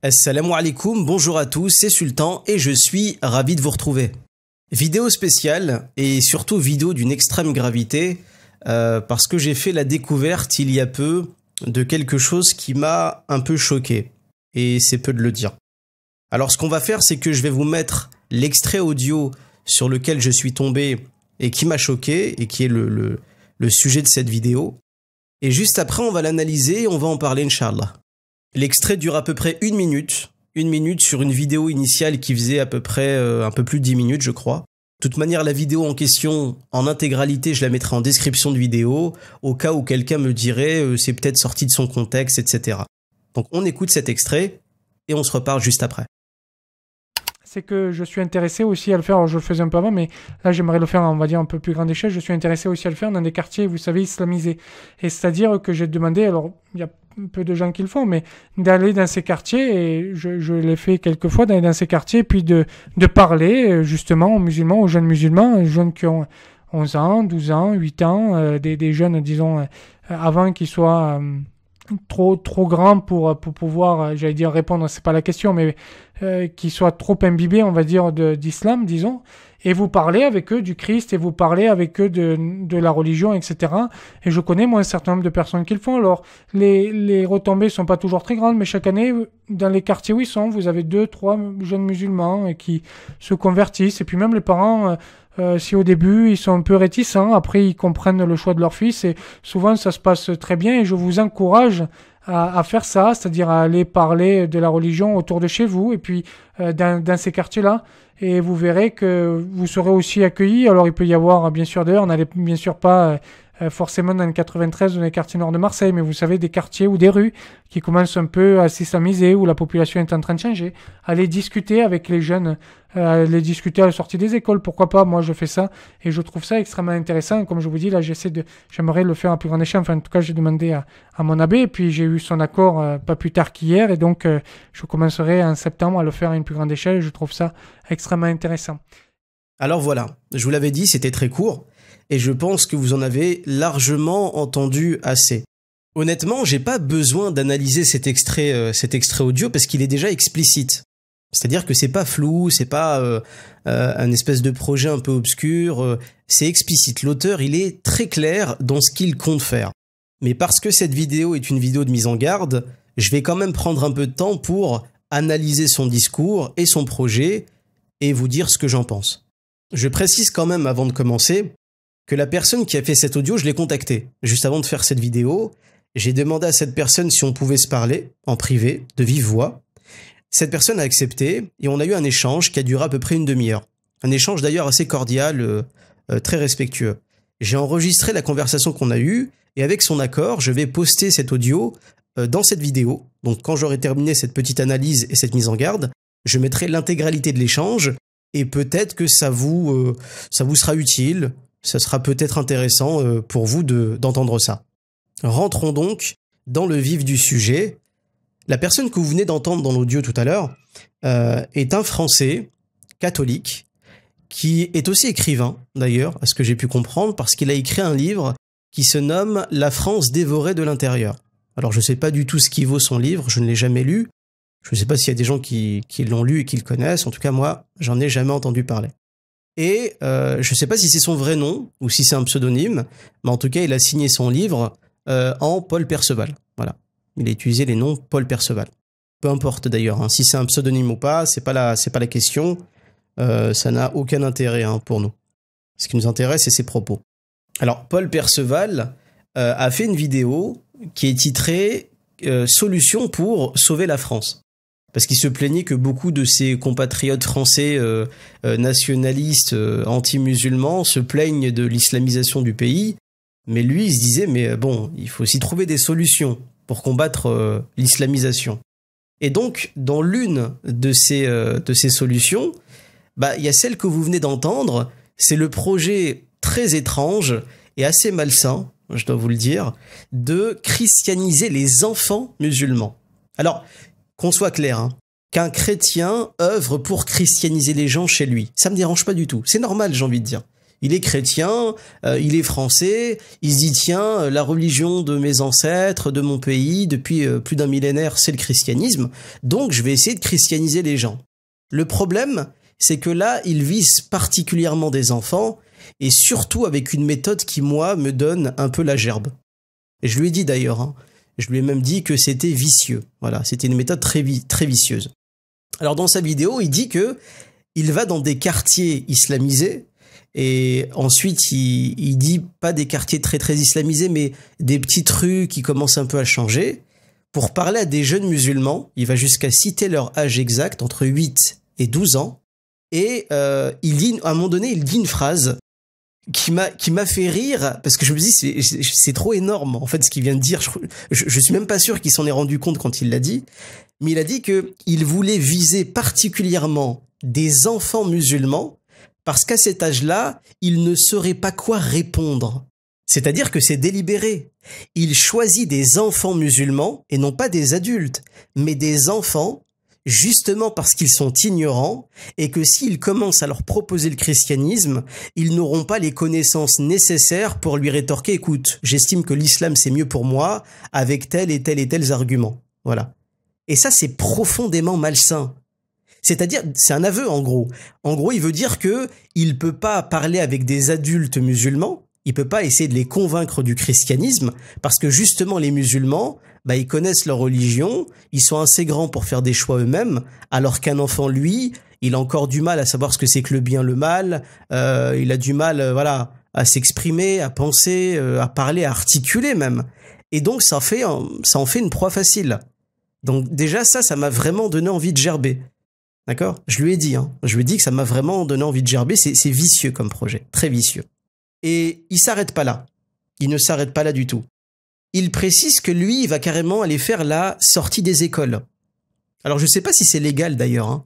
Assalamu alaikum, bonjour à tous, c'est Sultan et je suis ravi de vous retrouver. Vidéo spéciale et surtout vidéo d'une extrême gravité parce que j'ai fait la découverte il y a peu de quelque chose qui m'a un peu choqué et c'est peu de le dire. Alors ce qu'on va faire, c'est que je vais vous mettre l'extrait audio sur lequel je suis tombé et qui m'a choqué et qui est le sujet de cette vidéo. Et juste après, on va l'analyser et on va en parler, Inch'Allah. L'extrait dure à peu près une minute sur une vidéo initiale qui faisait à peu près un peu plus de 10 minutes, je crois. De toute manière, la vidéo en question, en intégralité, je la mettrai en description de vidéo, au cas où quelqu'un me dirait c'est peut-être sorti de son contexte, etc. Donc on écoute cet extrait et on se reparle juste après. C'est que je suis intéressé aussi à le faire, alors je le faisais un peu avant, mais là j'aimerais le faire, on va dire, un peu plus grande échelle. Je suis intéressé aussi à le faire dans des quartiers, vous savez, islamisés. Et c'est-à-dire que j'ai demandé, alors il y a peu de gens qui le font, mais d'aller dans ces quartiers, et je l'ai fait quelques fois, d'aller dans ces quartiers, puis de parler justement aux musulmans, aux jeunes qui ont 11 ans, 12 ans, 8 ans, des jeunes, disons, avant qu'ils soient... trop grand pour pouvoir, j'allais dire répondre, c'est pas la question, mais qui soient trop imbibés, on va dire, d'islam, disons, et vous parlez avec eux du Christ, et vous parlez avec eux de la religion, etc. Et je connais, moi, un certain nombre de personnes qui le font. Alors, les retombées sont pas toujours très grandes, mais chaque année, dans les quartiers où ils sont, vous avez 2-3 jeunes musulmans qui se convertissent, et puis même les parents... si au début ils sont un peu réticents, après ils comprennent le choix de leur fils et souvent ça se passe très bien et je vous encourage à faire ça, c'est-à-dire à aller parler de la religion autour de chez vous et puis dans ces quartiers-là et vous verrez que vous serez aussi accueillis. Alors il peut y avoir bien sûr, d'ailleurs on n'allait bien sûr pas forcément dans le 93 ou dans les quartiers nord de Marseille, mais vous savez, des quartiers ou des rues qui commencent un peu à s'islamiser, où la population est en train de changer, aller discuter avec les jeunes, aller discuter à la sortie des écoles, pourquoi pas, moi je fais ça, et je trouve ça extrêmement intéressant, comme je vous dis, là j'aimerais le faire à plus grande échelle, enfin en tout cas j'ai demandé à mon abbé, et puis j'ai eu son accord pas plus tard qu'hier, et donc je commencerai en septembre à le faire à une plus grande échelle, et je trouve ça extrêmement intéressant. Alors voilà, je vous l'avais dit, c'était très court, et je pense que vous en avez largement entendu assez. Honnêtement, j'ai pas besoin d'analyser cet extrait audio parce qu'il est déjà explicite. C'est-à-dire que c'est pas flou, c'est pas un espèce de projet un peu obscur, c'est explicite. L'auteur, il est très clair dans ce qu'il compte faire. Mais parce que cette vidéo est une vidéo de mise en garde, je vais quand même prendre un peu de temps pour analyser son discours et son projet et vous dire ce que j'en pense. Je précise quand même avant de commencer que la personne qui a fait cet audio, je l'ai contactée juste avant de faire cette vidéo. J'ai demandé à cette personne si on pouvait se parler en privé, de vive voix. Cette personne a accepté et on a eu un échange qui a duré à peu près une demi-heure. Un échange d'ailleurs assez cordial, très respectueux. J'ai enregistré la conversation qu'on a eue et avec son accord, je vais poster cet audio dans cette vidéo. Donc quand j'aurai terminé cette petite analyse et cette mise en garde, je mettrai l'intégralité de l'échange et peut-être que ça vous sera utile. Ça sera peut-être intéressant pour vous d'entendre ça. Rentrons donc dans le vif du sujet. La personne que vous venez d'entendre dans l'audio tout à l'heure est un Français catholique qui est aussi écrivain, d'ailleurs, à ce que j'ai pu comprendre, parce qu'il a écrit un livre qui se nomme « La France dévorée de l'intérieur ». Alors je ne sais pas du tout ce qui vaut son livre, je ne l'ai jamais lu. Je ne sais pas s'il y a des gens qui l'ont lu et qui le connaissent. En tout cas, moi, j'en ai jamais entendu parler. Et je ne sais pas si c'est son vrai nom ou si c'est un pseudonyme, mais en tout cas, il a signé son livre en Paul Perceval. Voilà, il a utilisé les noms Paul Perceval. Peu importe d'ailleurs, hein, si c'est un pseudonyme ou pas, c'est pas la question. Ça n'a aucun intérêt pour nous. Ce qui nous intéresse, c'est ses propos. Alors, Paul Perceval a fait une vidéo qui est titrée Solution pour sauver la France. Parce qu'il se plaignait que beaucoup de ses compatriotes français nationalistes, anti-musulmans, se plaignent de l'islamisation du pays. Mais lui, il se disait, mais bon, il faut aussi trouver des solutions pour combattre l'islamisation. Et donc, dans l'une de ces solutions, il y a celle que vous venez d'entendre, c'est le projet très étrange et assez malsain, je dois vous le dire, de christianiser les enfants musulmans. Alors, qu'on soit clair, qu'un chrétien œuvre pour christianiser les gens chez lui, ça me dérange pas du tout. C'est normal, j'ai envie de dire. Il est chrétien, il est français, il se dit tiens, la religion de mes ancêtres, de mon pays, depuis plus d'un millénaire, c'est le christianisme, donc je vais essayer de christianiser les gens. Le problème, c'est que là, il vise particulièrement des enfants, et surtout avec une méthode qui, moi, me donne un peu la gerbe. Et je lui ai dit d'ailleurs, hein, je lui ai même dit que c'était vicieux. Voilà, c'était une méthode très vicieuse. Alors dans sa vidéo, il dit que il va dans des quartiers islamisés, et ensuite il dit pas des quartiers très islamisés, mais des petites rues qui commencent un peu à changer, pour parler à des jeunes musulmans. Il va jusqu'à citer leur âge exact, entre 8 et 12 ans, et il dit, à un moment donné, il dit une phrase qui m'a fait rire, parce que je me dis c'est trop énorme en fait ce qu'il vient de dire. Je suis même pas sûr qu'il s'en est rendu compte quand il l'a dit, mais il a dit que il voulait viser particulièrement des enfants musulmans parce qu'à cet âge-là, il ne saurait pas quoi répondre. C'est-à-dire que c'est délibéré. Il choisit des enfants musulmans et non pas des adultes, mais des enfants justement parce qu'ils sont ignorants et que s'ils commencent à leur proposer le christianisme, ils n'auront pas les connaissances nécessaires pour lui rétorquer « Écoute, j'estime que l'islam c'est mieux pour moi avec tel et tels arguments. » Voilà. Et ça, c'est profondément malsain. C'est-à-dire, c'est un aveu en gros. En gros, il veut dire que il peut pas parler avec des adultes musulmans, il peut pas essayer de les convaincre du christianisme parce que justement les musulmans, ils connaissent leur religion, ils sont assez grands pour faire des choix eux-mêmes, alors qu'un enfant, lui, il a encore du mal à savoir ce que c'est que le bien, le mal, il a du mal, à s'exprimer, à penser, à parler, à articuler même. Et donc, ça en fait une proie facile. Donc déjà, ça m'a vraiment donné envie de gerber. D'accord ? Je lui ai dit que ça m'a vraiment donné envie de gerber, c'est vicieux comme projet, très vicieux. Et il s'arrête pas là. Il ne s'arrête pas là du tout. Il précise que lui, il va carrément aller faire la sortie des écoles. Alors, je sais pas si c'est légal d'ailleurs, hein.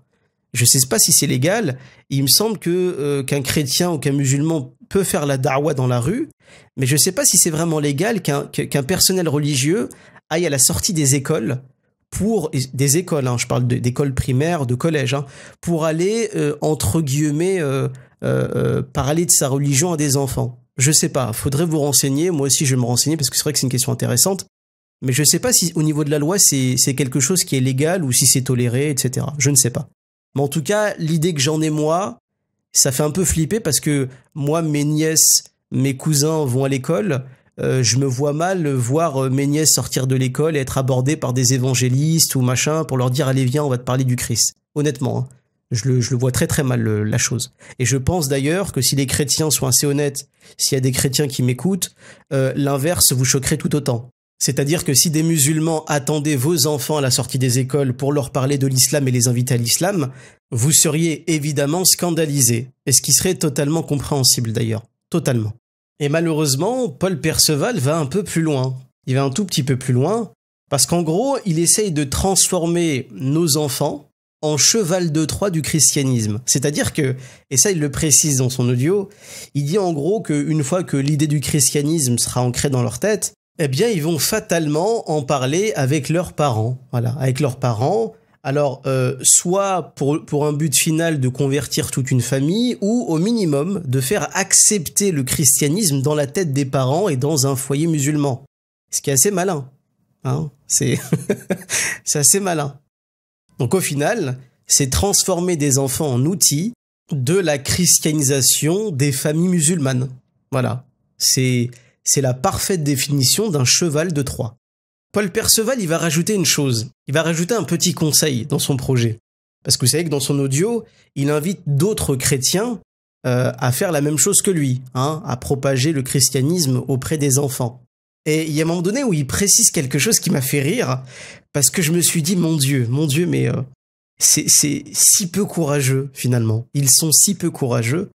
Je sais pas si c'est légal. Il me semble que qu'un chrétien ou qu'un musulman peut faire la da'wa dans la rue, mais je sais pas si c'est vraiment légal qu'un personnel religieux aille à la sortie des écoles pour des écoles, hein, je parle d'écoles primaires, de collèges, hein, pour aller entre guillemets parler de sa religion à des enfants. Je sais pas, faudrait vous renseigner. Moi aussi, je vais me renseigner parce que c'est vrai que c'est une question intéressante. Mais je sais pas si au niveau de la loi, c'est quelque chose qui est légal ou si c'est toléré, etc. Je ne sais pas. Mais en tout cas, l'idée que j'en ai moi, ça fait un peu flipper parce que moi, mes nièces, mes cousins vont à l'école. Je me vois mal voir mes nièces sortir de l'école et être abordées par des évangélistes ou machin pour leur dire allez viens, on va te parler du Christ. Honnêtement, hein. Je le vois très mal la chose. Et je pense d'ailleurs que si les chrétiens sont assez honnêtes, s'il y a des chrétiens qui m'écoutent, l'inverse vous choquerait tout autant. C'est-à-dire que si des musulmans attendaient vos enfants à la sortie des écoles pour leur parler de l'islam et les inviter à l'islam, vous seriez évidemment scandalisés. Et ce qui serait totalement compréhensible d'ailleurs. Totalement. Et malheureusement, Paul Perceval va un peu plus loin. Il va un tout petit peu plus loin, parce qu'en gros, il essaye de transformer nos enfants en cheval de Troie du christianisme. C'est-à-dire que, et ça il le précise dans son audio, il dit en gros qu'une fois que l'idée du christianisme sera ancrée dans leur tête, eh bien ils vont fatalement en parler avec leurs parents. Voilà, avec leurs parents. Alors, soit pour un but final de convertir toute une famille, ou au minimum de faire accepter le christianisme dans la tête des parents et dans un foyer musulman. Ce qui est assez malin. Hein, c'est assez malin. Donc au final, c'est transformer des enfants en outils de la christianisation des familles musulmanes. Voilà. C'est la parfaite définition d'un cheval de Troie. Paul Perceval, il va rajouter une chose. Il va rajouter un petit conseil dans son projet. Parce que vous savez que dans son audio, il invite d'autres chrétiens à faire la même chose que lui, hein, à propager le christianisme auprès des enfants. Et il y a un moment donné où il précise quelque chose qui m'a fait rire, parce que je me suis dit, mon Dieu, mais c'est si peu courageux, finalement. Ils sont si peu courageux.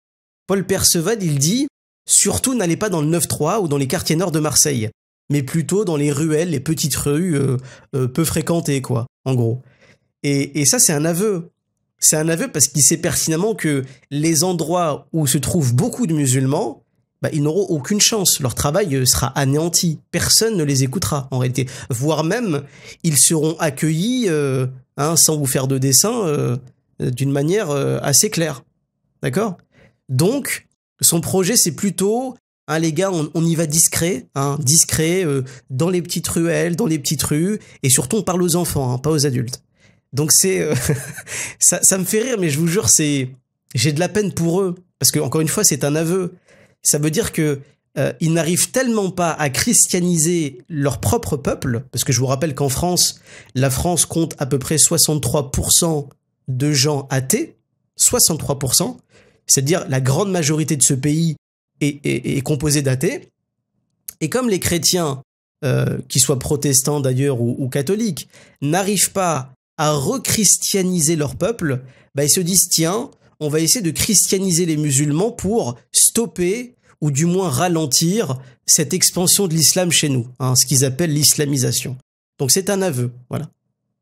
Paul Perceval, il dit, surtout n'allez pas dans le 9-3 ou dans les quartiers nord de Marseille, mais plutôt dans les ruelles, les petites rues peu fréquentées, quoi, en gros. Et ça, c'est un aveu. C'est un aveu parce qu'il sait pertinemment que les endroits où se trouvent beaucoup de musulmans, ils n'auront aucune chance. Leur travail sera anéanti. Personne ne les écoutera, en réalité. Voire même, ils seront accueillis, sans vous faire de dessin, d'une manière assez claire. D'accord ? Donc, Son projet, c'est plutôt, hein, les gars, on y va discret, hein, discret, dans les petites ruelles, dans les petites rues, et surtout on parle aux enfants, hein, pas aux adultes. Donc c'est, ça me fait rire, mais je vous jure, j'ai de la peine pour eux, parce que encore une fois, c'est un aveu. Ça veut dire que ils n'arrivent tellement pas à christianiser leur propre peuple, parce que je vous rappelle qu'en France, la France compte à peu près 63% de gens athées, 63%, c'est-à-dire la grande majorité de ce pays est composée d'athées. Et comme les chrétiens, qu'ils soient protestants d'ailleurs ou catholiques, n'arrivent pas à rechristianiser leur peuple, bah ils se disent tiens, on va essayer de christianiser les musulmans pour stopper ou du moins ralentir cette expansion de l'islam chez nous, hein, ce qu'ils appellent l'islamisation. Donc c'est un aveu, voilà.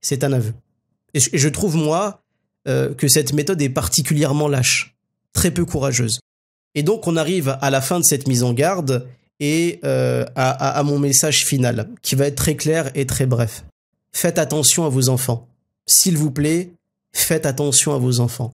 C'est un aveu. Et je trouve, moi, que cette méthode est particulièrement lâche, très peu courageuse. Et donc on arrive à la fin de cette mise en garde et à mon message final, qui va être très clair et très bref. Faites attention à vos enfants. S'il vous plaît, faites attention à vos enfants.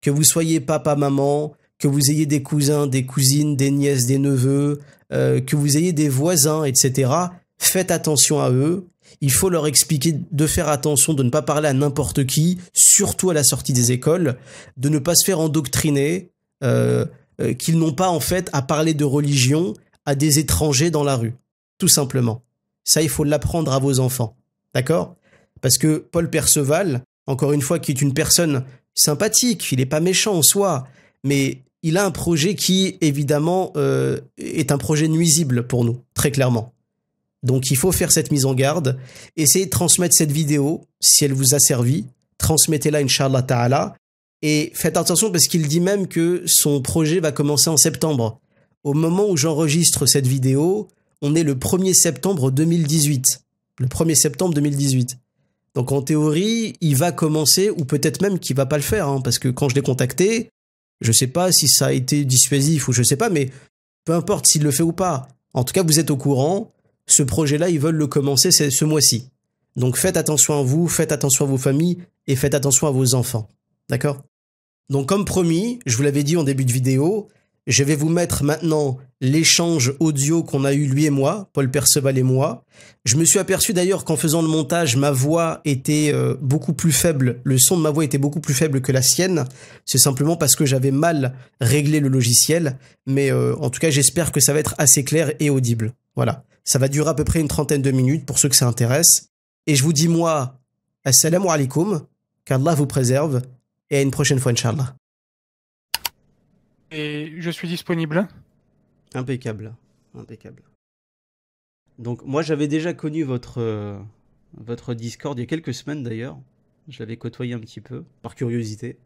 Que vous soyez papa, maman, que vous ayez des cousins, des cousines, des nièces, des neveux, que vous ayez des voisins, etc. Faites attention à eux. Il faut leur expliquer de faire attention, de ne pas parler à n'importe qui, surtout à la sortie des écoles, de ne pas se faire endoctriner, qu'ils n'ont pas en fait à parler de religion à des étrangers dans la rue. Tout simplement. Ça, il faut l'apprendre à vos enfants. D'accord ? Parce que Paul Perceval, encore une fois, qui est une personne sympathique, il n'est pas méchant en soi, mais il a un projet qui, évidemment, est un projet nuisible pour nous, très clairement. Donc il faut faire cette mise en garde, essayez de transmettre cette vidéo, si elle vous a servi, transmettez-la, Inch'Allah Ta'ala, et faites attention parce qu'il dit même que son projet va commencer en septembre. Au moment où j'enregistre cette vidéo, on est le 1er septembre 2018. Le 1er septembre 2018. Donc en théorie, il va commencer, ou peut-être même qu'il va pas le faire, hein, parce que quand je l'ai contacté, je sais pas si ça a été dissuasif ou je sais pas, mais peu importe s'il le fait ou pas. En tout cas, vous êtes au courant, ce projet-là, ils veulent le commencer ce mois-ci. Donc faites attention à vous, faites attention à vos familles et faites attention à vos enfants. D'accord ? Donc comme promis, je vous l'avais dit en début de vidéo, je vais vous mettre maintenant l'échange audio qu'on a eu lui et moi, Paul Perceval et moi. Je me suis aperçu d'ailleurs qu'en faisant le montage, ma voix était beaucoup plus faible, le son de ma voix était beaucoup plus faible que la sienne. C'est simplement parce que j'avais mal réglé le logiciel, mais en tout cas j'espère que ça va être assez clair et audible. Voilà, ça va durer à peu près une trentaine de minutes pour ceux que ça intéresse. Et je vous dis moi, assalamu alaikum, qu'Allah vous préserve, et à une prochaine fois, Inch'Allah. Et je suis disponible. Impeccable, impeccable. Donc moi j'avais déjà connu votre Discord il y a quelques semaines d'ailleurs. Je l'avais côtoyé un petit peu, par curiosité.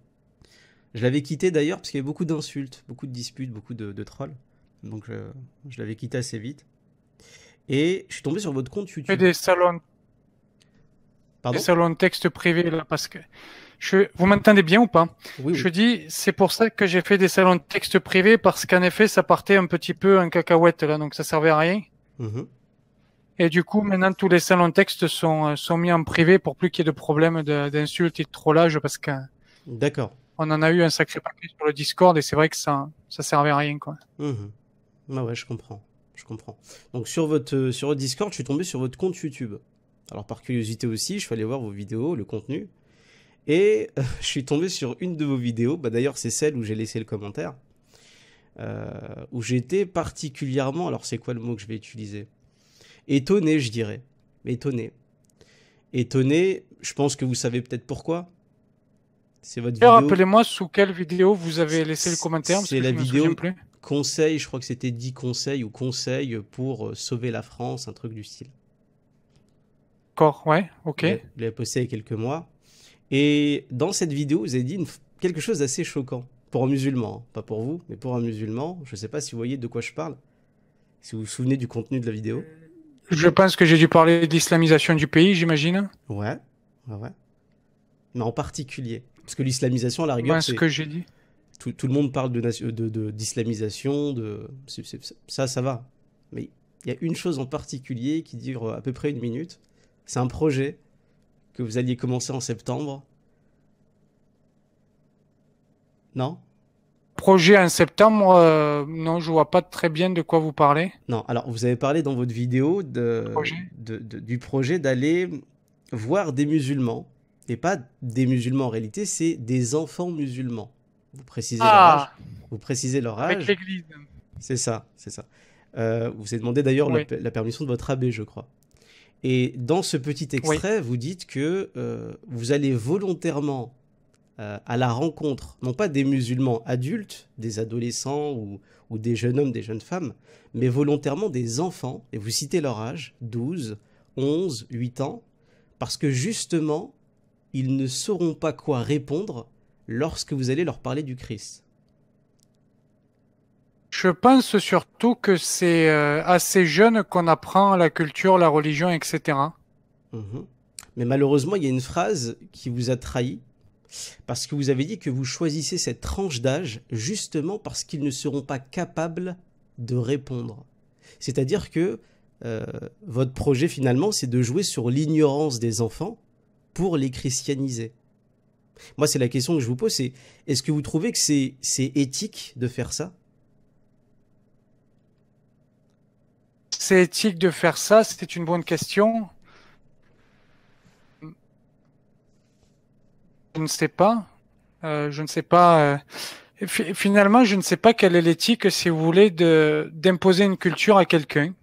Je l'avais quitté d'ailleurs parce qu'il y avait beaucoup d'insultes, beaucoup de disputes, beaucoup de trolls. Donc je l'avais quitté assez vite. Et je suis tombé sur votre compte YouTube. Et des salons. Pardon ? Des salons de texte privés là, parce que vous m'entendez bien ou pas ? Oui, oui. Je dis, c'est pour ça que j'ai fait des salons de texte privés, parce qu'en effet, ça partait un petit peu en cacahuète là, donc ça servait à rien. Mhm. Et du coup, maintenant, tous les salons de texte sont mis en privé pour plus qu'il y ait de problèmes d'insultes et de trollage, parce qu'on D'accord. en a eu un sacré paquet sur le Discord, et c'est vrai que ça servait à rien, quoi. Mhm. Ah ouais, je comprends. Je comprends. Donc sur votre Discord, je suis tombé sur votre compte YouTube. Alors par curiosité aussi, je suis allé voir vos vidéos, le contenu. Et je suis tombé sur une de vos vidéos, bah d'ailleurs c'est celle où j'ai laissé le commentaire, où j'étais particulièrement, alors c'est quoi le mot que je vais utiliser ? Étonné, je dirais. Étonné. Étonné, je pense que vous savez peut-être pourquoi. C'est votre vidéo. Rappelez-moi sous quelle vidéo vous avez laissé le commentaire, parce C'est que la je me vidéo souviens plus. conseil, je crois que c'était 10 conseils ou conseils pour sauver la France, un truc du style. D'accord, ouais, ok. Vous l'avez posté il y a quelques mois. Et dans cette vidéo, vous avez dit quelque chose d'assez choquant. Pour un musulman, hein. Pas pour vous, mais pour un musulman. Je ne sais pas si vous voyez de quoi je parle. Si vous vous souvenez du contenu de la vidéo. Je pense que j'ai dû parler de l'islamisation du pays, j'imagine. Ouais. Mais en particulier. Parce que l'islamisation, à la rigueur, C'est ce que j'ai dit. Tout le monde parle d'islamisation, ça va. Mais il y a une chose en particulier qui dure à peu près une minute. C'est un projet que vous alliez commencer en septembre. Non ? projet en septembre, non, je vois pas très bien de quoi vous parlez. Non, alors vous avez parlé dans votre vidéo Projet. du projet d'aller voir des musulmans, et pas des musulmans en réalité, c'est des enfants musulmans. Vous précisez leur âge. Ah, Vous précisez leur avec âge. l'église. C'est ça, c'est ça. Vous avez demandé d'ailleurs Oui, la permission de votre abbé, je crois. Et dans ce petit oui. extrait, vous dites que vous allez volontairement à la rencontre, non pas des musulmans adultes, des adolescents ou des jeunes hommes, des jeunes femmes, mais volontairement des enfants, et vous citez leur âge, 12, 11, 8 ans, parce que justement, ils ne sauront pas quoi répondre lorsque vous allez leur parler du Christ. Je pense surtout que c'est assez jeune qu'on apprend la culture, la religion, etc. Mhm. Mais malheureusement, il y a une phrase qui vous a trahi, parce que vous avez dit que vous choisissez cette tranche d'âge justement parce qu'ils ne seront pas capables de répondre. C'est-à-dire que euh, votre projet finalement, c'est de jouer sur l'ignorance des enfants pour les christianiser. Moi, c'est la question que je vous pose, c'est est-ce que vous trouvez que c'est éthique de faire ça? C'est éthique de faire ça, c'est une bonne question. Je ne sais pas. Je ne sais pas. Finalement, je ne sais pas quelle est l'éthique, si vous voulez, d'imposer une culture à quelqu'un.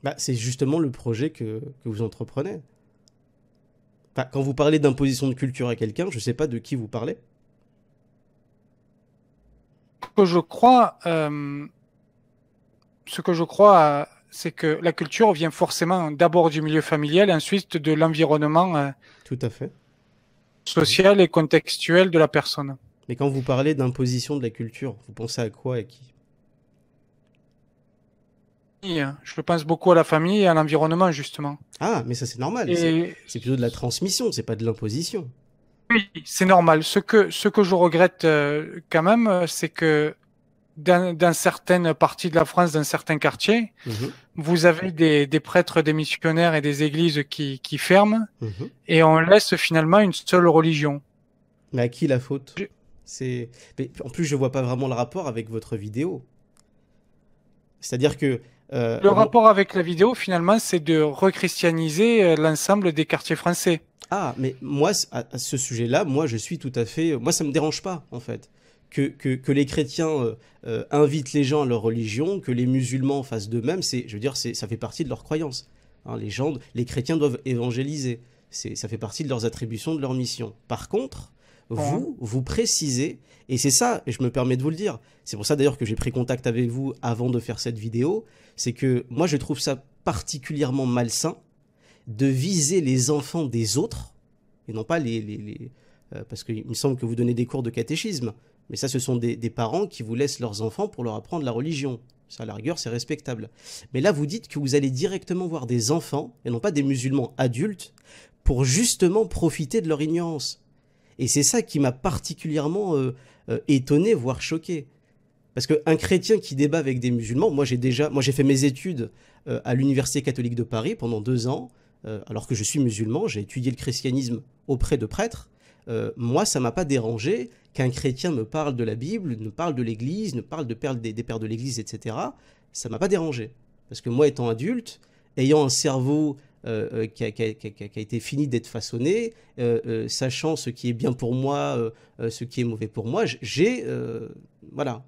Bah, c'est justement le projet que vous entreprenez. Enfin, quand vous parlez d'imposition de culture à quelqu'un, je ne sais pas de qui vous parlez. Que je crois, ce que je crois, c'est que la culture vient forcément d'abord du milieu familial, ensuite de l'environnement Tout à fait. social et contextuel de la personne. Mais quand vous parlez d'imposition de la culture, vous pensez à quoi et à qui? Et, je pense beaucoup à la famille et à l'environnement, justement. Ah, mais ça c'est normal, Et c'est plutôt de la transmission, c'est pas de l'imposition. oui, c'est normal. Ce que je regrette quand même, c'est que dans certaines parties de la France, dans certains quartiers, Mhm, vous avez des prêtres, des missionnaires et des églises qui ferment mhm. et on laisse finalement une seule religion. Mais à qui la faute? Je- C'est... Mais en plus, je vois pas vraiment le rapport avec votre vidéo. C'est-à-dire que... Le rapport avec la vidéo, finalement, c'est de rechristianiser l'ensemble des quartiers français. Ah, mais moi, à ce sujet-là, moi, je suis tout à fait... Moi, ça me dérange pas, en fait. Que les chrétiens invitent les gens à leur religion, que les musulmans fassent de même, je veux dire, ça fait partie de leur croyance. Hein, les chrétiens doivent évangéliser. Ça fait partie de leurs attributions, de leur mission. Par contre, Bon. vous précisez, et c'est ça, et je me permets de vous le dire, c'est pour ça d'ailleurs que j'ai pris contact avec vous avant de faire cette vidéo, c'est que moi je trouve ça particulièrement malsain de viser les enfants des autres, et non pas parce qu'il me semble que vous donnez des cours de catéchisme, mais ça ce sont des parents qui vous laissent leurs enfants pour leur apprendre la religion. Ça, à la rigueur, c'est respectable. Mais là, vous dites que vous allez directement voir des enfants, et non pas des musulmans adultes, pour justement profiter de leur ignorance. Et c'est ça qui m'a particulièrement étonné, voire choqué. Parce qu'un chrétien qui débat avec des musulmans, moi j'ai fait mes études à l'Université catholique de Paris pendant 2 ans, alors que je suis musulman, j'ai étudié le christianisme auprès de prêtres. Moi, ça m'a pas dérangé qu'un chrétien me parle de la Bible, me parle de l'Église, me parle des pères de l'Église, etc. Ça m'a pas dérangé. Parce que moi, étant adulte, ayant un cerveau qui a été fini d'être façonné, sachant ce qui est bien pour moi, ce qui est mauvais pour moi, voilà,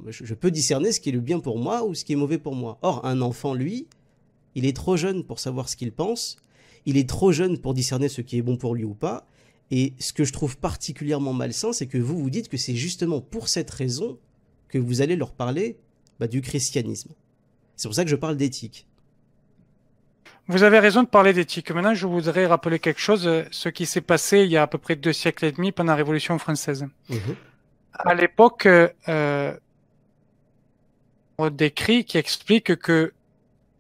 je peux discerner ce qui est le bien pour moi ou ce qui est mauvais pour moi. Or, un enfant, lui, il est trop jeune pour savoir ce qu'il pense, il est trop jeune pour discerner ce qui est bon pour lui ou pas, et ce que je trouve particulièrement malsain, c'est que vous dites que c'est justement pour cette raison que vous allez leur parler du christianisme. C'est pour ça que je parle d'éthique. Vous avez raison de parler d'éthique. Maintenant, je voudrais rappeler quelque chose, ce qui s'est passé il y a à peu près 2 siècles et demi pendant la Révolution française. Mhm. À l'époque, on décrit qui explique que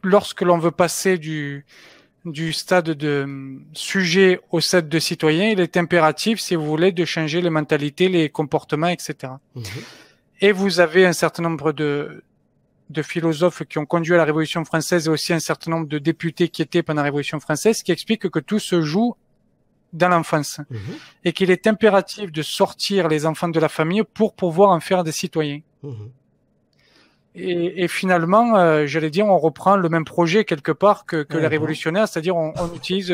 lorsque l'on veut passer du stade de sujet au stade de citoyen, il est impératif, si vous voulez, de changer les mentalités, les comportements, etc. Mhm. Et vous avez un certain nombre de philosophes qui ont conduit à la Révolution française et aussi un certain nombre de députés qui étaient pendant la Révolution française qui expliquent que tout se joue dans l'enfance, Mhm. et qu'il est impératif de sortir les enfants de la famille pour pouvoir en faire des citoyens. Mhm. Et finalement, j'allais dire, on reprend le même projet quelque part que les Ah bon. révolutionnaires, c'est-à-dire on utilise,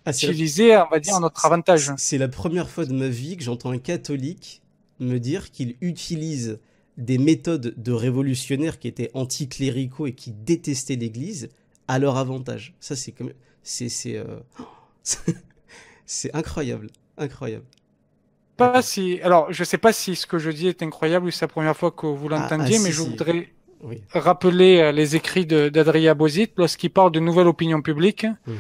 Ah, utiliser, on va dire, à notre avantage. c'est la première fois de ma vie que j'entends un catholique me dire qu'il utilise des méthodes de révolutionnaires qui étaient anticléricaux et qui détestaient l'Église à leur avantage. Ça, c'est comme... C'est c'est incroyable. Incroyable. Pas D'accord. si, alors, je sais pas si ce que je dis est incroyable ou c'est la première fois que vous Ah, l'entendiez, mais si, je si. voudrais Oui. rappeler les écrits d'Adrien Bozit lorsqu'il parle de nouvelle opinion publique. Mhm.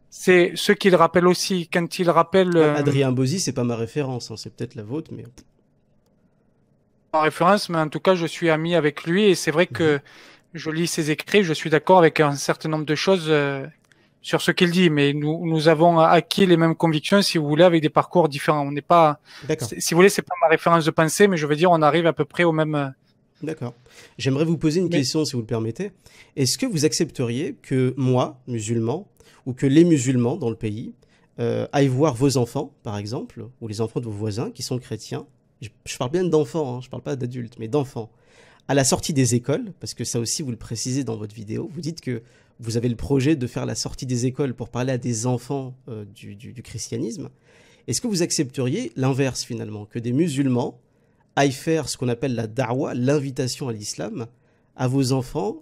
C'est ce qu'il rappelle aussi quand il rappelle Ah, Adrien Bozzi, c'est pas ma référence, hein, c'est peut-être la vôtre, mais... en référence, mais en tout cas, je suis ami avec lui et c'est vrai Mhm. que je lis ses écrits, je suis d'accord avec un certain nombre de choses sur ce qu'il dit, mais nous avons acquis les mêmes convictions, si vous voulez, avec des parcours différents. On n'est pas, D'accord. si vous voulez, c'est pas ma référence de pensée, mais je veux dire, on arrive à peu près au même. D'accord. J'aimerais vous poser une Mais question, si vous le permettez. Est-ce que vous accepteriez que moi, musulman, ou que les musulmans dans le pays, aillent voir vos enfants, par exemple, ou les enfants de vos voisins qui sont chrétiens? Je parle bien d'enfants, hein, je parle pas d'adultes, mais d'enfants. À la sortie des écoles, parce que ça aussi vous le précisez dans votre vidéo, vous dites que vous avez le projet de faire la sortie des écoles pour parler à des enfants du christianisme. Est-ce que vous accepteriez l'inverse finalement, que des musulmans aillent faire ce qu'on appelle la da'wa, l'invitation à l'islam, à vos enfants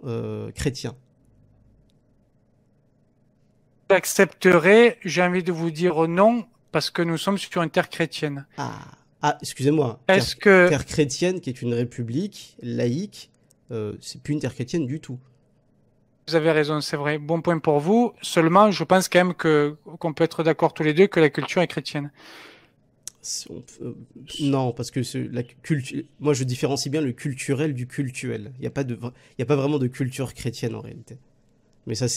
chrétiens? j'accepterai, j'ai envie de vous dire non, parce que nous sommes sur une terre chrétienne. Ah, ah excusez-moi, Est-ce que terre chrétienne qui est une république laïque, c'est plus une terre chrétienne du tout. vous avez raison, c'est vrai, bon point pour vous. Seulement, je pense quand même que qu'on peut être d'accord tous les deux que la culture est chrétienne. Non, parce que la culture, moi je différencie bien le culturel du cultuel. Il n'y a pas il y a pas vraiment de culture chrétienne en réalité. Mais ça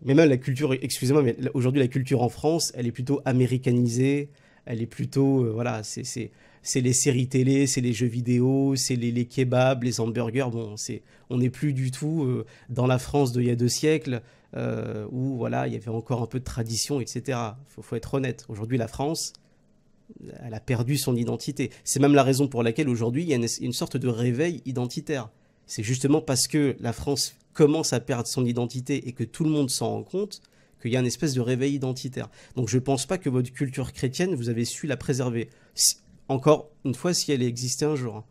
mais même la culture, excusez-moi, mais aujourd'hui la culture en France, elle est plutôt américanisée. Elle est plutôt, voilà, c'est les séries télé, c'est les jeux vidéo, c'est les kebabs, les hamburgers. Bon, on n'est plus du tout dans la France d'il y a 2 siècles où voilà, il y avait encore un peu de tradition, etc. Faut être honnête. Aujourd'hui, la France, elle a perdu son identité. C'est même la raison pour laquelle aujourd'hui il y a une sorte de réveil identitaire. C'est justement parce que la France commence à perdre son identité et que tout le monde s'en rend compte qu'il y a une espèce de réveil identitaire. Donc je ne pense pas que votre culture chrétienne, vous avez su la préserver. Encore une fois, si elle existait un jour.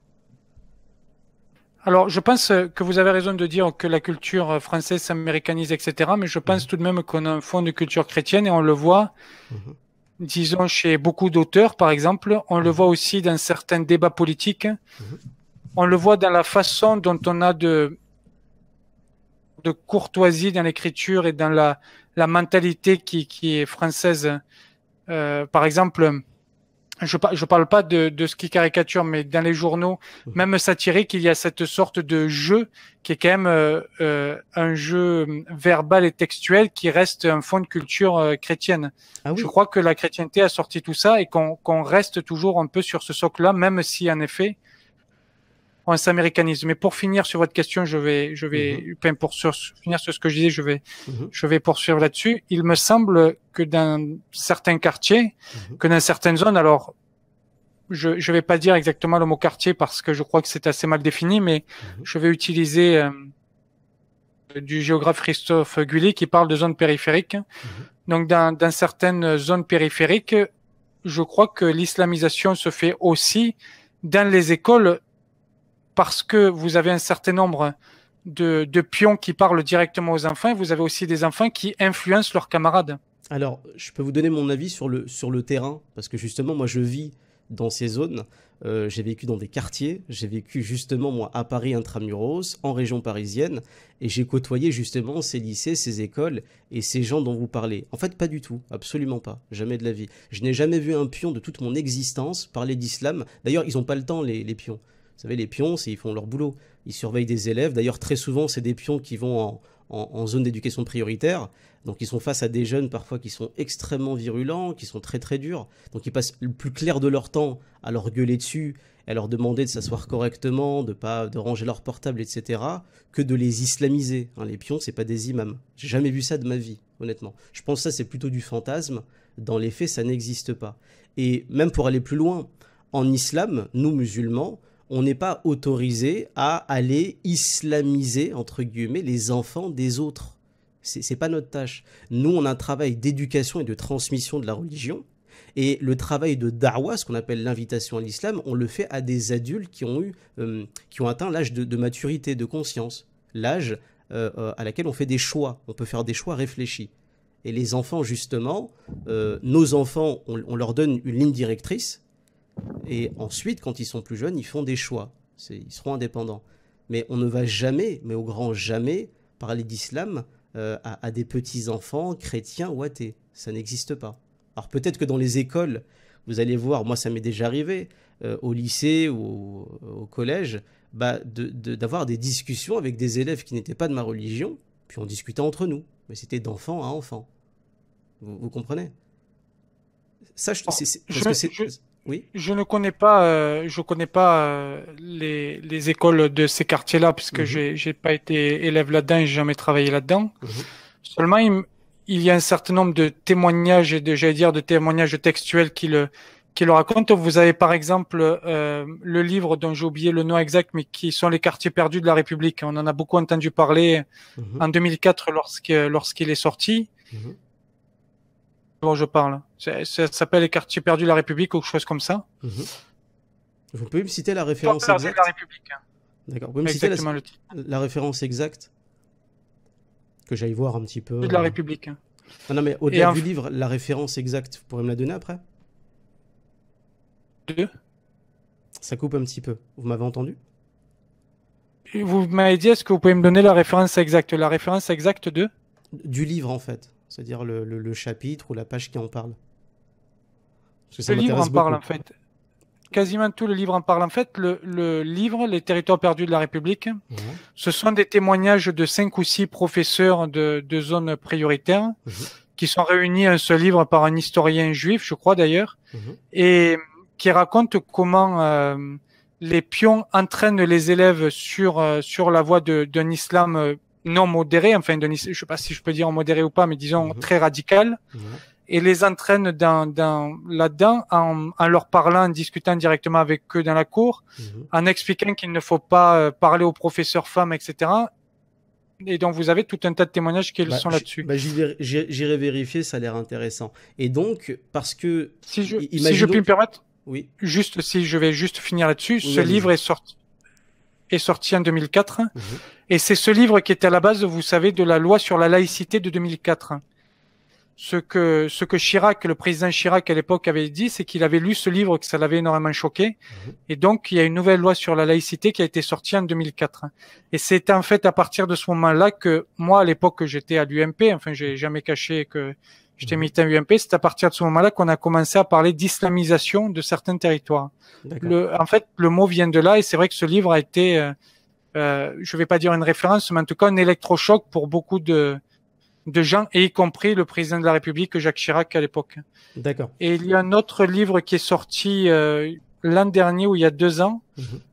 Alors, je pense que vous avez raison de dire que la culture française s'américanise, etc. Mais je pense Mhm, tout de même qu'on a un fond de culture chrétienne et on le voit, mhm, disons, chez beaucoup d'auteurs, par exemple. On le mhm, voit aussi dans certains débats politiques. mhm. On le voit dans la façon dont on a de courtoisie dans l'écriture et dans la mentalité qui est française. Par exemple, je parle pas de ce qui caricature, mais dans les journaux, Mhm. même satiriques, il y a cette sorte de jeu qui est quand même un jeu verbal et textuel qui reste un fond de culture chrétienne. Ah Je oui. crois que la chrétienté a sorti tout ça et qu'on reste toujours un peu sur ce socle-là, même si en effet on s'américanise. Mais pour finir sur votre question, Mhm, enfin, finir sur ce que je disais, mhm, je vais poursuivre là-dessus. Il me semble que dans certains quartiers, mhm, que dans certaines zones, alors je vais pas dire exactement le mot quartier parce que je crois que c'est assez mal défini, mais mhm, je vais utiliser du géographe Christophe Gully qui parle de zones périphériques. mhm. Donc dans certaines zones périphériques, je crois que l'islamisation se fait aussi dans les écoles parce que vous avez un certain nombre de pions qui parlent directement aux enfants. Vous avez aussi des enfants qui influencent leurs camarades. Alors, je peux vous donner mon avis sur le terrain, parce que justement, moi, je vis dans ces zones. J'ai vécu dans des quartiers, j'ai vécu justement, moi, à Paris intramuros, en région parisienne, et j'ai côtoyé justement ces lycées, ces écoles et ces gens dont vous parlez. En fait, pas du tout, absolument pas, jamais de la vie. Je n'ai jamais vu un pion de toute mon existence parler d'islam. D'ailleurs, ils n'ont pas le temps, les pions. Vous savez, les pions, ils font leur boulot. Ils surveillent des élèves. D'ailleurs, très souvent, c'est des pions qui vont en zone d'éducation prioritaire. Donc ils sont face à des jeunes parfois qui sont extrêmement virulents, qui sont très très durs. Donc ils passent le plus clair de leur temps à leur gueuler dessus et à leur demander de s'asseoir correctement, de ranger leur portable, etc., que de les islamiser. Hein, les pions, c'est pas des imams. J'ai jamais vu ça de ma vie, honnêtement. Je pense que ça, c'est plutôt du fantasme. Dans les faits, ça n'existe pas. Et même pour aller plus loin, en islam, nous musulmans, on n'est pas autorisé à aller islamiser, entre guillemets, les enfants des autres. C'est pas notre tâche. Nous, on a un travail d'éducation et de transmission de la religion. Et le travail de da'wa, ce qu'on appelle l'invitation à l'islam, on le fait à des adultes qui ont atteint l'âge de maturité, de conscience. L'âge à laquelle on fait des choix. On peut faire des choix réfléchis. Et les enfants, justement, nos enfants, on leur donne une ligne directrice. Et ensuite, quand ils sont plus jeunes, ils font des choix. Ils seront indépendants. Mais on ne va jamais, mais au grand jamais, parler d'islam à des petits-enfants chrétiens ou athées. Ça n'existe pas. Alors peut-être que dans les écoles, vous allez voir, moi ça m'est déjà arrivé, au lycée ou au collège, d'avoir des discussions avec des élèves qui n'étaient pas de ma religion, puis on discutait entre nous. Mais c'était d'enfant à enfant. Vous comprenez? Ça, oui. Je ne connais pas, les écoles de ces quartiers-là, puisque j'ai pas été élève là-dedans et j'ai jamais travaillé là-dedans. Seulement, il y a un certain nombre de témoignages et de témoignages textuels qui le racontent. Vous avez par exemple le livre dont j'ai oublié le nom exact, mais qui sont les quartiers perdus de la République. On en a beaucoup entendu parler en 2004 lorsqu'il est sorti. Dont je parle. Ça s'appelle les quartiers perdus de la République ou quelque chose comme ça. Vous pouvez me citer la référence exacte? De la République. D'accord. Vous pouvez me citer la référence exacte? Que j'aille voir un petit peu. De la République. Non, mais au-delà du livre, la référence exacte, vous pourrez me la donner après? Ça coupe un petit peu. Vous m'avez entendu? Vous m'avez dit, est-ce que vous pouvez me donner la référence exacte? La référence exacte du livre, en fait. C'est-à-dire le chapitre ou la page qui en parle. Le livre en parle, en fait. Quasiment tout le livre en parle. En fait, le livre, Les territoires perdus de la République, ce sont des témoignages de 5 ou 6 professeurs de zones prioritaires qui sont réunis en ce livre par un historien juif, je crois d'ailleurs, et qui racontent comment les pions entraînent les élèves sur la voie d'un islam non modéré, enfin, je sais pas si je peux dire modéré ou pas, mais disons très radical, et les entraînent là-dedans en leur parlant, en discutant directement avec eux dans la cour, en expliquant qu'il ne faut pas parler aux professeurs femmes, etc. Et donc vous avez tout un tas de témoignages qui sont là-dessus. J'irai vérifier, ça a l'air intéressant. Et donc, parce que... Si je puis me permettre, oui. Je vais juste finir là-dessus, ce livre est sorti en 2004, et c'est ce livre qui était à la base, vous savez, de la loi sur la laïcité de 2004. Ce que Chirac, le président Chirac à l'époque avait dit, c'est qu'il avait lu ce livre, que ça l'avait énormément choqué, et donc il y a une nouvelle loi sur la laïcité qui a été sortie en 2004. Et c'est en fait à partir de ce moment-là que moi, à l'époque, j'étais à l'UMP, enfin j'ai jamais caché que j'étais militant UMP, c'est à partir de ce moment-là qu'on a commencé à parler d'islamisation de certains territoires. En fait, le mot vient de là, et c'est vrai que ce livre a été, je vais pas dire une référence, mais en tout cas un électrochoc pour beaucoup de gens, et y compris le président de la République, Jacques Chirac, à l'époque. D'accord. Et il y a un autre livre qui est sorti l'an dernier, ou il y a 2 ans.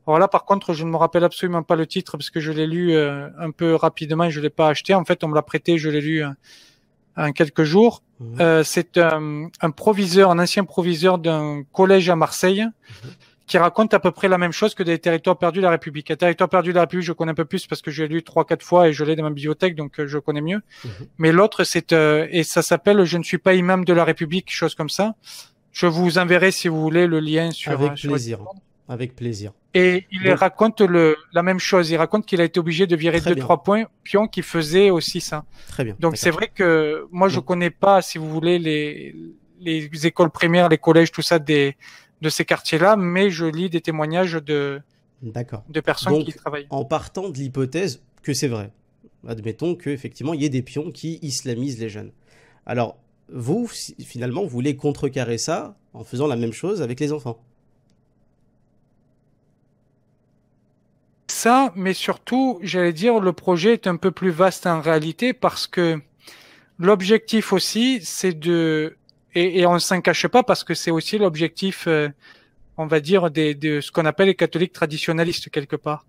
Alors là, par contre, je ne me rappelle absolument pas le titre, parce que je l'ai lu un peu rapidement, et je l'ai pas acheté. En fait, on me l'a prêté, je l'ai lu en quelques jours. C'est un ancien proviseur d'un collège à Marseille, qui raconte à peu près la même chose que des territoires perdus de la République. Les territoires perdus de la République, je connais un peu plus parce que j'ai lu 3-4 fois et je l'ai dans ma bibliothèque, donc je connais mieux. Mais l'autre, et ça s'appelle Je ne suis pas imam de la République, chose comme ça. Je vous enverrai, si vous voulez, le lien sur... Avec plaisir. Et il raconte la même chose. Il raconte qu'il a été obligé de virer 2-3 pions qui faisaient aussi ça. Très bien. Donc c'est vrai que moi, je connais pas, si vous voulez, les écoles primaires, les collèges, tout ça de ces quartiers-là, mais je lis des témoignages de personnes qui y travaillent. En partant de l'hypothèse que c'est vrai, admettons qu'effectivement, il y ait des pions qui islamisent les jeunes. Alors, vous, finalement, vous voulez contrecarrer ça en faisant la même chose avec les enfants. Ça, mais surtout, j'allais dire, le projet est un peu plus vaste en réalité, parce que l'objectif aussi, c'est et on ne s'en cache pas, parce que c'est aussi l'objectif on va dire, de ce qu'on appelle les catholiques traditionnalistes quelque part.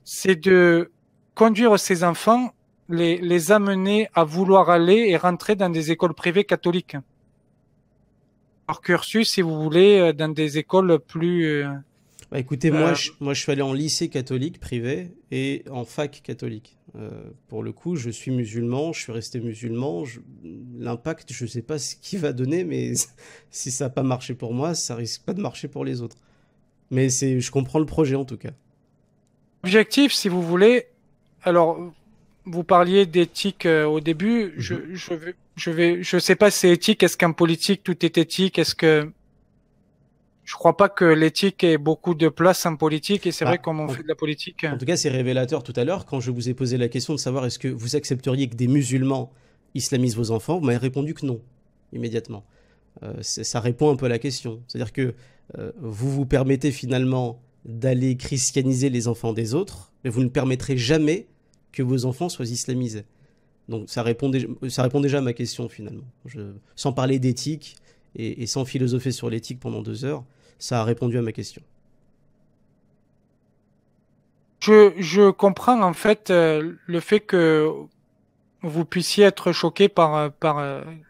C'est de conduire ces enfants, les amener à vouloir aller et rentrer dans des écoles privées catholiques. Leur cursus, si vous voulez, dans des écoles plus... Bah écoutez, moi je suis allé en lycée catholique privé et en fac catholique. Pour le coup, je suis musulman, je suis resté musulman. L'impact, je sais pas ce qu'il va donner, mais si ça n'a pas marché pour moi, ça risque pas de marcher pour les autres. Mais je comprends le projet en tout cas. Objectif, si vous voulez, alors vous parliez d'éthique au début. Je sais pas si c'est éthique. Est-ce qu'en politique tout est éthique? Je crois pas que l'éthique ait beaucoup de place en politique, et c'est vrai qu'on fait de la politique. En tout cas, c'est révélateur tout à l'heure quand je vous ai posé la question de savoir est-ce que vous accepteriez que des musulmans islamisent vos enfants, vous m'avez répondu que non, immédiatement. Ça répond un peu à la question. C'est-à-dire que vous vous permettez finalement d'aller christianiser les enfants des autres, mais vous ne permettrez jamais que vos enfants soient islamisés. Donc ça répond déjà à ma question finalement. Sans parler d'éthique et sans philosopher sur l'éthique pendant 2 heures, ça a répondu à ma question. Je comprends en fait le fait que vous puissiez être choqué par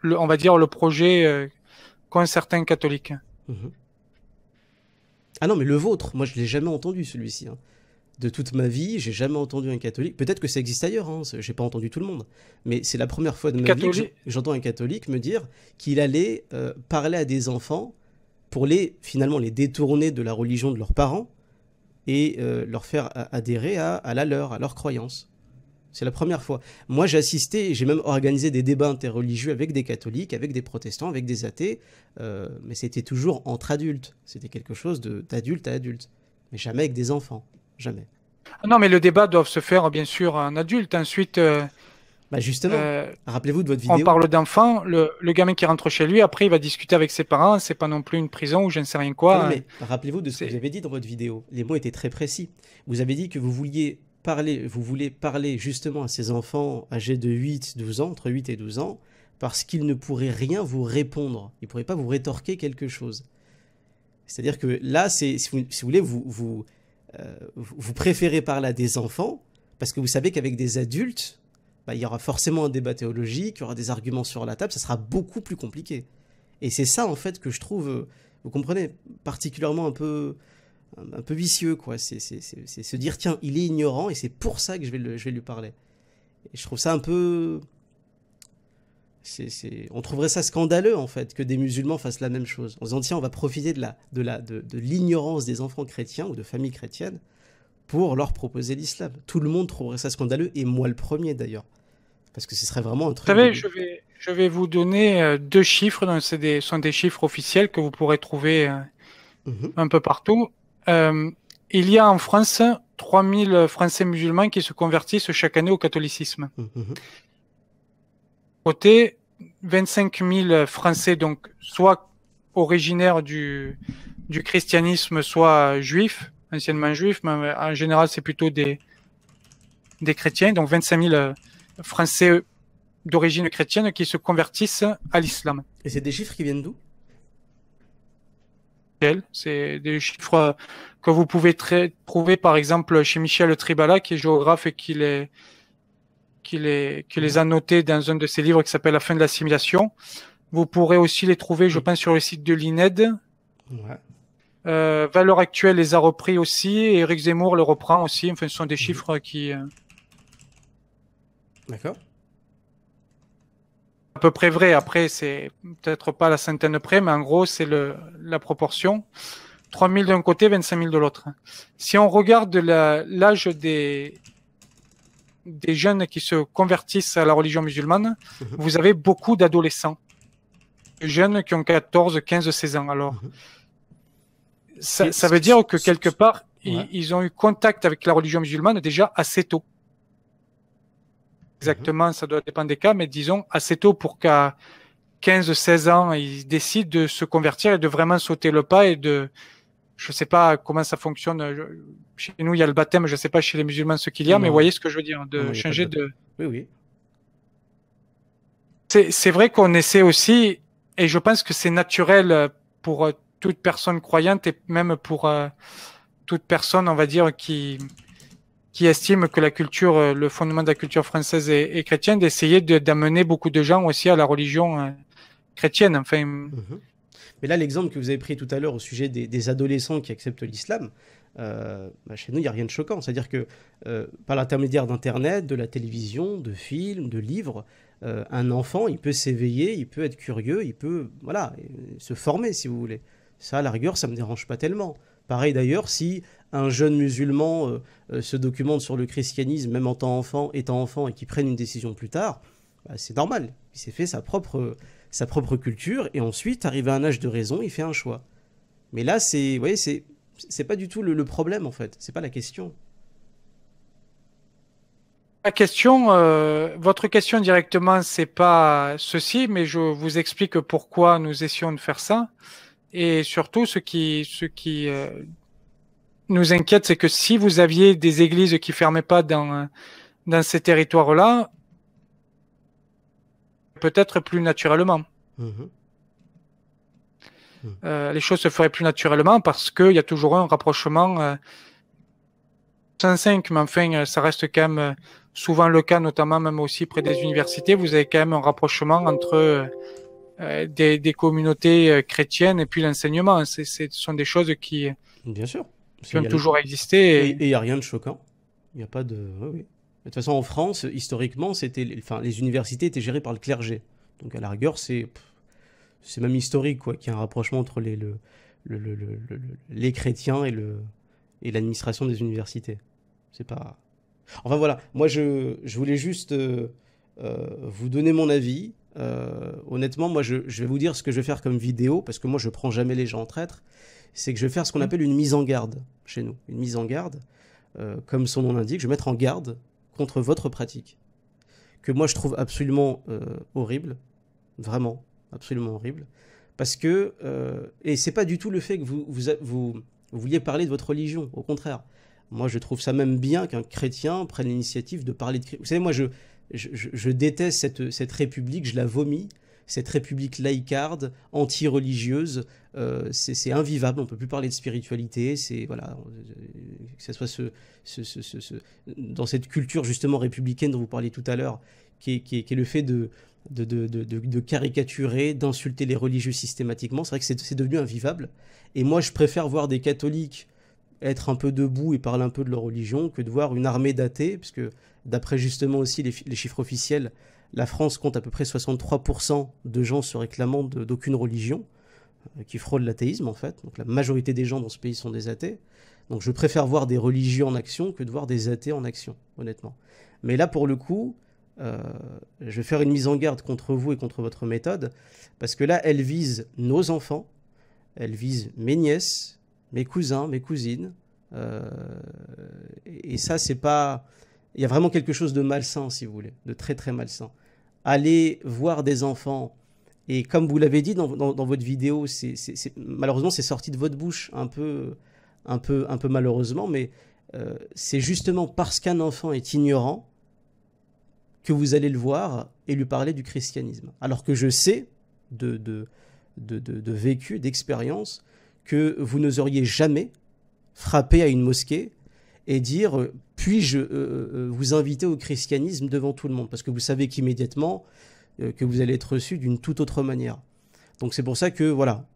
on va dire le projet qu'ont certains catholiques. Ah non, mais le vôtre, moi je l'ai jamais entendu celui-ci. De toute ma vie, j'ai jamais entendu un catholique. Peut-être que ça existe ailleurs, j'ai pas entendu tout le monde. Mais c'est la première fois de ma vie que j'entends un catholique me dire qu'il allait parler à des enfants pour finalement les détourner de la religion de leurs parents et leur faire adhérer à la leur, à leur croyance. C'est la première fois. Moi, j'ai assisté et j'ai même organisé des débats interreligieux avec des catholiques, avec des protestants, avec des athées, mais c'était toujours entre adultes. C'était quelque chose d'adulte à adulte, mais jamais avec des enfants. Jamais. Non, mais le débat doit se faire, bien sûr, en adulte. Ensuite, justement, rappelez-vous de votre vidéo. On parle d'enfant, le gamin qui rentre chez lui, après, il va discuter avec ses parents. C'est pas non plus une prison ou je ne sais rien quoi. Non, mais rappelez-vous de ce que vous avez dit dans votre vidéo. Les mots étaient très précis. Vous avez dit que vous voulez parler justement à ces enfants âgés de 12 ans, entre 8 et 12 ans, parce qu'ils ne pourraient rien vous répondre. Ils ne pourraient pas vous rétorquer quelque chose. C'est-à-dire que là, si vous voulez, vous préférez parler à des enfants parce que vous savez qu'avec des adultes, il y aura forcément un débat théologique, il y aura des arguments sur la table, ça sera beaucoup plus compliqué. Et c'est ça, en fait, que je trouve, vous comprenez, particulièrement un peu vicieux, quoi. C'est se dire, tiens, il est ignorant et c'est pour ça que je vais lui parler. Et je trouve ça un peu... On trouverait ça scandaleux, en fait, que des musulmans fassent la même chose. En disant, tiens, on va profiter de l'ignorance des enfants chrétiens ou de familles chrétiennes pour leur proposer l'islam. Tout le monde trouverait ça scandaleux, et moi le premier, d'ailleurs. Parce que ce serait vraiment un truc... Vous savez, je vais vous donner 2 chiffres, donc ce sont des chiffres officiels que vous pourrez trouver un peu partout. Il y a en France 3000 Français musulmans qui se convertissent chaque année au catholicisme. Côté 25 000 Français, donc soit originaires du christianisme, soit juifs, anciennement juifs, mais en général c'est plutôt des chrétiens, donc 25 000 Français d'origine chrétienne qui se convertissent à l'islam. Et c'est des chiffres qui viennent d'où ? C'est des chiffres que vous pouvez trouver par exemple chez Michel Tribala, qui est géographe et qui les a notés dans un de ses livres qui s'appelle La fin de l'assimilation. Vous pourrez aussi les trouver, je pense, sur le site de l'INED. Valeurs Actuelles les a repris aussi, et Éric Zemmour le reprend aussi. Enfin, ce sont des chiffres qui... D'accord. À peu près vrai. Après, c'est peut-être pas la centaine près, mais en gros, c'est la proportion. 3000 d'un côté, 25 000 de l'autre. Si on regarde l'âge des jeunes qui se convertissent à la religion musulmane, vous avez beaucoup d'adolescents. Jeunes qui ont 14, 15, 16 ans. Alors, ça veut dire que quelque part, ils ont eu contact avec la religion musulmane déjà assez tôt. Exactement, ça doit dépendre des cas, mais disons assez tôt pour qu'à 15, 16 ans, ils décident de se convertir et de vraiment sauter le pas et je sais pas comment ça fonctionne. Chez nous, il y a le baptême, je sais pas chez les musulmans ce qu'il y a, mais vous voyez ce que je veux dire, changer de... Oui. C'est vrai qu'on essaie aussi, et je pense que c'est naturel pour toute personne croyante et même pour toute personne, on va dire, qui estime que la culture, le fondement de la culture française est chrétienne, d'essayer d'amener beaucoup de gens aussi à la religion chrétienne. Enfin, Mais là, l'exemple que vous avez pris tout à l'heure au sujet des adolescents qui acceptent l'islam, chez nous, il n'y a rien de choquant. C'est-à-dire que par l'intermédiaire d'Internet, de la télévision, de films, de livres, un enfant, il peut s'éveiller, il peut être curieux, il peut se former, si vous voulez. Ça, à la rigueur, ça ne me dérange pas tellement. Pareil d'ailleurs, si un jeune musulman se documente sur le christianisme, même en étant enfant, et qui prenne une décision plus tard, c'est normal. Il s'est fait sa propre culture, et ensuite, arrivé à un âge de raison, il fait un choix. Mais là, vous voyez, c'est pas du tout le problème, en fait. C'est pas la question. Votre question directement, c'est pas ceci, mais je vous explique pourquoi nous essayons de faire ça. Et surtout, ce qui nous inquiète, c'est que si vous aviez des églises qui fermaient pas dans ces territoires-là, peut-être plus naturellement. Les choses se feraient plus naturellement parce qu'il y a toujours un rapprochement 105, mais enfin, ça reste quand même souvent le cas, notamment même aussi près des universités. Vous avez quand même un rapprochement entre des communautés chrétiennes et puis l'enseignement. Ce sont des choses qui Bien sûr. ont toujours existé. Et il n'y a rien de choquant. Il n'y a pas de... Oui. De toute façon, en France, historiquement, les universités étaient gérées par le clergé. Donc à la rigueur, c'est même historique, quoi, qu'il y a un rapprochement entre les chrétiens et l'administration des universités. C'est pas... Enfin voilà, moi je voulais juste vous donner mon avis. Honnêtement, moi je vais vous dire ce que je vais faire comme vidéo, parce que moi je prends jamais les gens en traître. C'est que je vais faire ce qu'on appelle une mise en garde chez nous. Une mise en garde, comme son nom l'indique, je vais mettre en garde contre votre pratique, que moi je trouve absolument horrible, vraiment absolument horrible, parce que et c'est pas du tout le fait que vous vouliez parler de votre religion, au contraire. Moi je trouve ça même bien qu'un chrétien prenne l'initiative de parler de... Vous savez, moi je déteste cette république, je la vomis, cette république laïcarde, anti-religieuse, c'est invivable, on ne peut plus parler de spiritualité, voilà, que ce soit dans cette culture justement républicaine dont vous parliez tout à l'heure, qui est le fait de caricaturer, d'insulter les religieux systématiquement. C'est vrai que c'est devenu invivable, et moi je préfère voir des catholiques être un peu debout et parler un peu de leur religion que de voir une armée d'athées, parce que d'après justement aussi les chiffres officiels, la France compte à peu près 63% de gens se réclamant d'aucune religion, qui fraudent l'athéisme en fait. Donc la majorité des gens dans ce pays sont des athées. Donc je préfère voir des religieux en action que de voir des athées en action, honnêtement. Mais là pour le coup, je vais faire une mise en garde contre vous et contre votre méthode, parce que là elle vise nos enfants, elle vise mes nièces, mes cousins, mes cousines, et ça c'est pas... Il y a vraiment quelque chose de malsain, si vous voulez, de très très malsain. Aller voir des enfants, et comme vous l'avez dit dans votre vidéo, malheureusement c'est sorti de votre bouche un peu malheureusement, mais c'est justement parce qu'un enfant est ignorant que vous allez le voir et lui parler du christianisme. Alors que je sais de vécu, d'expérience, que vous n'oseriez jamais frapper à une mosquée et dire « puis-je vous inviter au christianisme devant tout le monde ?» parce que vous savez qu'immédiatement, que vous allez être reçu d'une toute autre manière. Donc c'est pour ça que, voilà,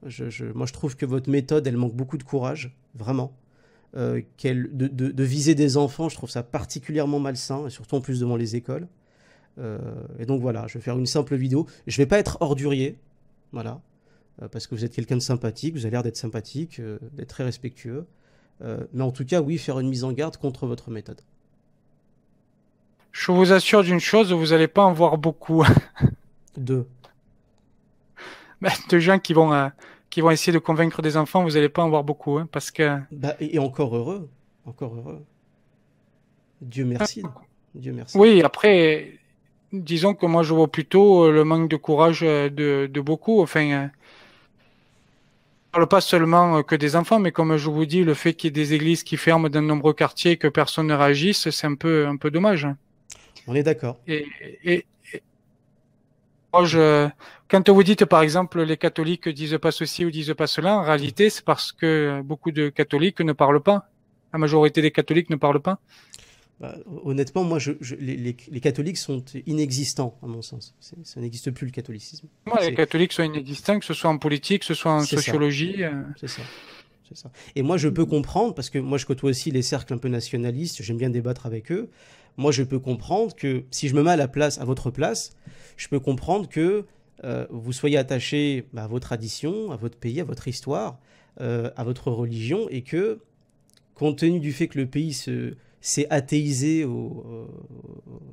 moi je trouve que votre méthode, elle manque beaucoup de courage, vraiment. De viser des enfants, je trouve ça particulièrement malsain, et surtout en plus devant les écoles. Et donc voilà, je vais faire une simple vidéo. Je vais pas être ordurier, voilà, parce que vous êtes quelqu'un de sympathique, vous avez l'air d'être sympathique, d'être très respectueux. Mais en tout cas, oui, faire une mise en garde contre votre méthode. Je vous assure d'une chose, vous n'allez pas en voir beaucoup. De gens qui vont essayer de convaincre des enfants, vous n'allez pas en voir beaucoup, hein, parce que... et encore heureux. Dieu merci. Dieu merci. Oui, après, disons que moi je vois plutôt le manque de courage de beaucoup. Enfin, je parle pas seulement que des enfants, mais comme je vous dis, le fait qu'il y ait des églises qui ferment dans de nombreux quartiers et que personne ne réagisse, c'est un peu dommage. On est d'accord. Et Moi, quand vous dites, par exemple, les catholiques disent pas ceci ou disent pas cela, en réalité, c'est parce que beaucoup de catholiques ne parlent pas. La majorité des catholiques ne parlent pas. Bah, honnêtement, moi, les catholiques sont inexistants, à mon sens. Ça n'existe plus, le catholicisme. Moi, les C'est catholiques sont inexistants, que ce soit en politique, que ce soit en c'est ça, sociologie. c'est ça, c'est ça. Et moi, je peux comprendre, parce que moi, je côtoie aussi les cercles un peu nationalistes, j'aime bien débattre avec eux. Moi, je peux comprendre que, si je me mets à la place, à votre place, je peux comprendre que vous soyez attaché à vos traditions, à votre pays, à votre histoire, à votre religion, et que, compte tenu du fait que le pays s'est athéisé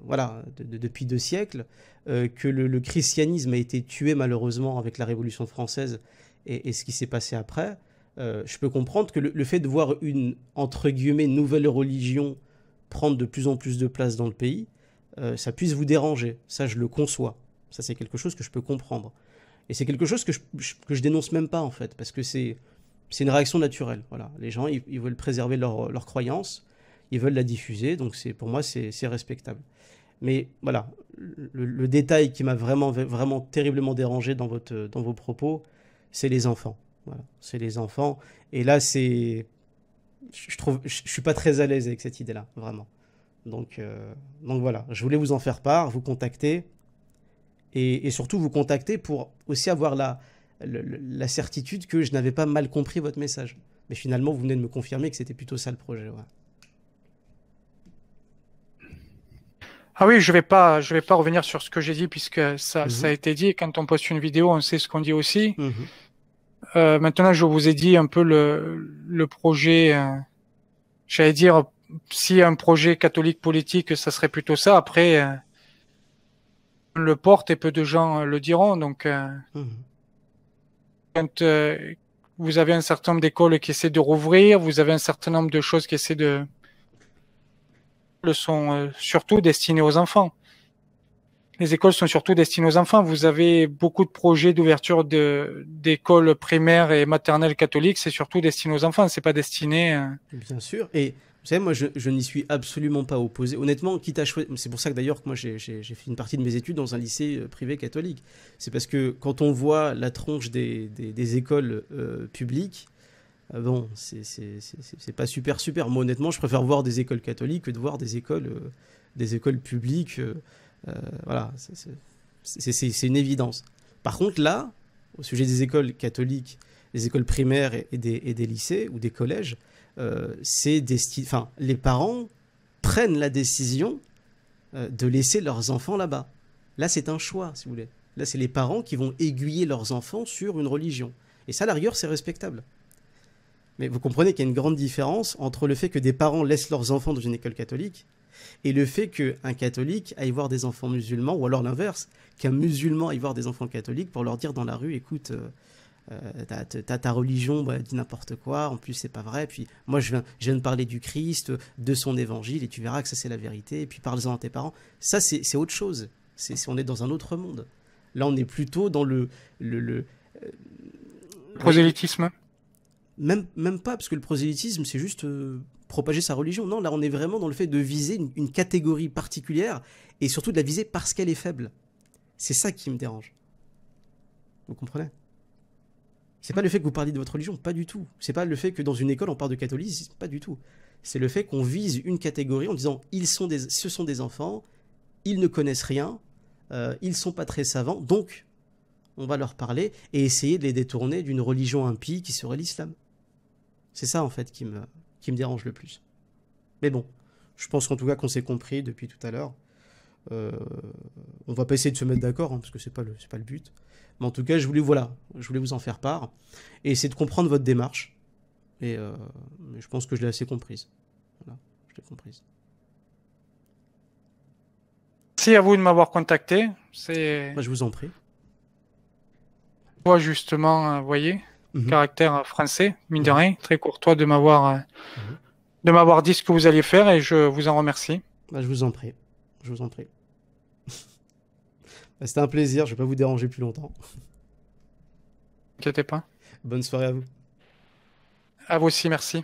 voilà, depuis 2 siècles, que le christianisme a été tué malheureusement avec la Révolution française et ce qui s'est passé après, je peux comprendre que le fait de voir une, entre guillemets, nouvelle religion prendre de plus en plus de place dans le pays, ça puisse vous déranger. Ça, je le conçois. Ça, c'est quelque chose que je peux comprendre. Et c'est quelque chose que je dénonce même pas, en fait, parce que c'est une réaction naturelle. Voilà. Les gens, ils veulent préserver leur croyance, ils veulent la diffuser, donc pour moi, c'est respectable. Mais voilà, le détail qui m'a vraiment, vraiment terriblement dérangé dans vos propos, c'est les enfants. Voilà, c'est les enfants. Et là, je suis pas très à l'aise avec cette idée-là, vraiment. Donc voilà, je voulais vous en faire part, vous contacter, et surtout vous contacter pour aussi avoir la certitude que je n'avais pas mal compris votre message. Mais finalement, vous venez de me confirmer que c'était plutôt ça le projet. Ouais. Ah oui, je vais pas revenir sur ce que j'ai dit puisque ça a Mhm, été dit. Quand on poste une vidéo, on sait ce qu'on dit aussi. mhm, Maintenant, je vous ai dit un peu le projet. J'allais dire, si un projet catholique politique, ça serait plutôt ça. Après, on le porte et peu de gens le diront. Donc, mhm. quand vous avez un certain nombre d'écoles qui essaient de rouvrir, vous avez un certain nombre de choses qui essaient le sont surtout destinées aux enfants. Les écoles sont surtout destinées aux enfants. Vous avez beaucoup de projets d'ouverture d'écoles primaires et maternelles catholiques. C'est surtout destiné aux enfants. C'est pas destiné. Bien sûr. Et vous savez, moi, je n'y suis absolument pas opposé. Honnêtement, quitte à choisir. C'est pour ça que d'ailleurs, que moi, j'ai fait une partie de mes études dans un lycée privé catholique. C'est parce que quand on voit la tronche des écoles publiques, bon, c'est pas super, super. Moi, honnêtement, je préfère voir des écoles catholiques que de voir des écoles publiques. Voilà, c'est une évidence. Par contre, là, au sujet des écoles catholiques, des écoles primaires et des lycées ou des collèges, enfin, les parents prennent la décision de laisser leurs enfants là-bas. Là, c'est un choix, si vous voulez. Là, c'est les parents qui vont aiguiller leurs enfants sur une religion. Et ça, à la rigueur, c'est respectable. Mais vous comprenez qu'il y a une grande différence entre le fait que des parents laissent leurs enfants dans une école catholique et le fait qu'un catholique aille voir des enfants musulmans, ou alors l'inverse, qu'un musulman aille voir des enfants catholiques pour leur dire dans la rue, écoute, ta religion dit n'importe quoi, en plus c'est pas vrai, puis moi je viens de parler du Christ, de son évangile, et tu verras que ça c'est la vérité, et puis parle-en à tes parents. Ça c'est autre chose, on est dans un autre monde. Là on est plutôt dans le vous voyez, Prosélytisme. même pas, parce que le prosélytisme, c'est juste propager sa religion. Non, là, on est vraiment dans le fait de viser une catégorie particulière, et surtout de la viser parce qu'elle est faible. C'est ça qui me dérange. Vous comprenez? C'est pas le fait que vous parliez de votre religion, pas du tout. C'est pas le fait que dans une école, on parle de catholicisme, pas du tout. C'est le fait qu'on vise une catégorie en disant, ce sont des enfants, ils ne connaissent rien, ils sont pas très savants, donc on va leur parler et essayer de les détourner d'une religion impie qui serait l'islam. C'est ça, en fait, qui me dérange le plus. Mais bon, je pense qu'en tout cas qu'on s'est compris depuis tout à l'heure. On va pas essayer de se mettre d'accord, hein, parce que c'est pas le but. Mais en tout cas, je voulais vous en faire part et essayer de comprendre votre démarche. Mais je pense que je l'ai assez comprise. Voilà, je l'ai comprise. Merci à vous de m'avoir contacté. Moi, je vous en prie. Toi, justement, vous voyez, Mhm, caractère français, mine de mhm, rien, très courtois mhm. de m'avoir dit ce que vous alliez faire et je vous en remercie. Bah, je vous en prie. Je vous en prie. Bah, c'était un plaisir, je vais pas vous déranger plus longtemps. N'inquiétez pas. Bonne soirée à vous. À vous aussi, merci.